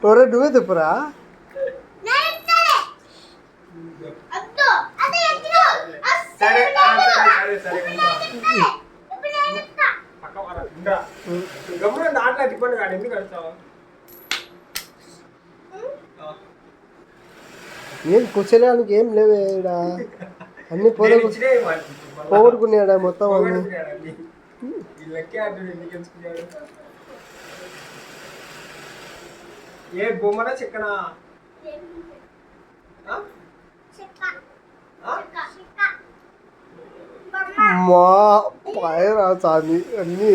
ఒరే నువ్వే చెప్పురా. సరే సరే గమ్మున దాంట్లో తిప్పండి కాదు, ఎందుకు కడతావు? ఏం కూర్చోడానికి ఏం లేవే ఈడ. అన్ని పోగొట్టుకున్నాడా మొత్తం అన్ని. ఏ బొమ్మనా చెక్కనా? మా పాయరా స్వామి అన్నీ.